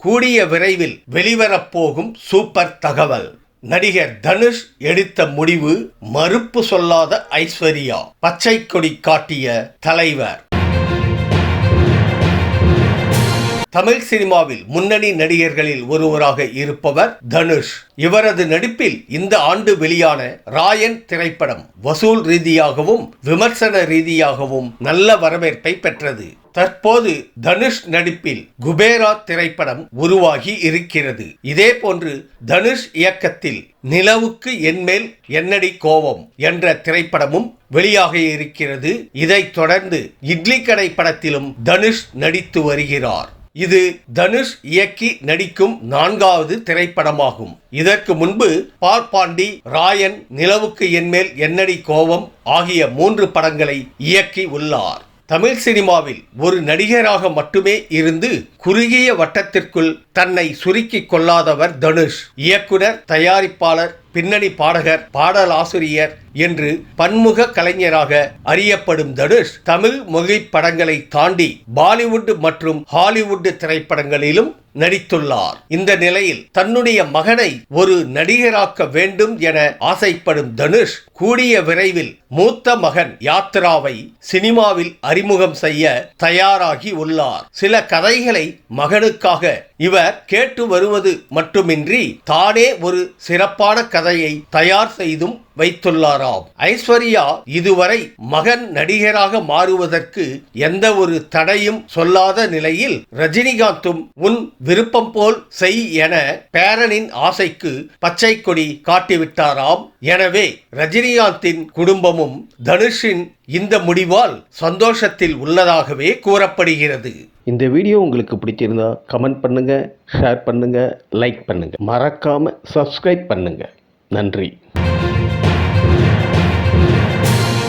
கூடிய விரைவில் வெளிவரப்போகும் சூப்பர் தகவல். நடிகர் தனுஷ் எடுத்த முடிவு மறுப்பு சொல்லாத ஐஸ்வர்யா. பச்சை கொடி காட்டிய தலைவர். தமிழ் சினிமாவில் முன்னணி நடிகர்களில் ஒருவராக இருப்பவர் தனுஷ். இவரது நடிப்பில் இந்த ஆண்டு வெளியான ராயன் திரைப்படம் வசூல் ரீதியாகவும் விமர்சன ரீதியாகவும் நல்ல வரவேற்பை பெற்றது. தற்போது தனுஷ் நடிப்பில் குபேரா திரைப்படம் உருவாகி இருக்கிறது. இதே போன்று தனுஷ் இயக்கத்தில் நிலவுக்கு என்மேல் என்னடி கோபம் என்ற திரைப்படமும் வெளியாக இருக்கிறது. இதைத் தொடர்ந்து இட்லி கடை படத்திலும் தனுஷ் நடித்து வருகிறார். இது தனுஷ் இயக்கி நடிக்கும் 4வது திரைப்படமாகும். இதற்கு முன்பு பார்ப்பாண்டி, ராயன், நிலவுக்கு என்மேல் என்னடி கோபம் ஆகிய 3 படங்களை இயக்கி உள்ளார். தமிழ் சினிமாவில் ஒரு நடிகராக மட்டுமே இருந்து குறுகிய வட்டத்திற்குள் தன்னை சுருக்கிக் கொள்ளாதவர் தனுஷ். இயக்குனர், தயாரிப்பாளர், பின்னணி பாடகர், பாடலாசிரியர் என்று பன்முக கலைஞராக அறியப்படும் தனுஷ் தமிழ் மொழி படங்களை தாண்டி பாலிவுட் மற்றும் ஹாலிவுட் திரைப்படங்களிலும் நடித்துள்ளார். இந்த நிலையில் தன்னுடைய மகனை ஒரு நடிகராக்க வேண்டும் என ஆசைப்படும் தனுஷ் கூடிய விரைவில் மூத்த மகன் யாத்ராவை சினிமாவில் அறிமுகம் செய்ய தயாராகி உள்ளார். சில கதைகளை மகனுக்காக இவர் கேட்டு வருவது மட்டுமின்றி தானே ஒரு சிறப்பான கதையை தயார் செய்தும் வைத்துள்ளாராம். ஐஸ்வர்யா இதுவரை மகன் நடிகராக மாறுவதற்கு எந்த ஒரு தடையும் சொல்லாத நிலையில் ரஜினிகாந்தும் உன் விருப்பம் போல் செய் என பேரனின் ஆசைக்கு பச்சை கொடி காட்டிவிட்டாராம். எனவே ரஜினிகாந்தின் குடும்பமும் தனுஷின் இந்த முடிவால் சந்தோஷத்தில் உள்ளதாகவே கூறப்படுகிறது. இந்த வீடியோ உங்களுக்கு பிடிச்சிருந்தா கமெண்ட் பண்ணுங்க, ஷேர் பண்ணுங்க, லைக் பண்ணுங்க, மறக்காம சப்ஸ்கிரைப் பண்ணுங்க. நன்றி.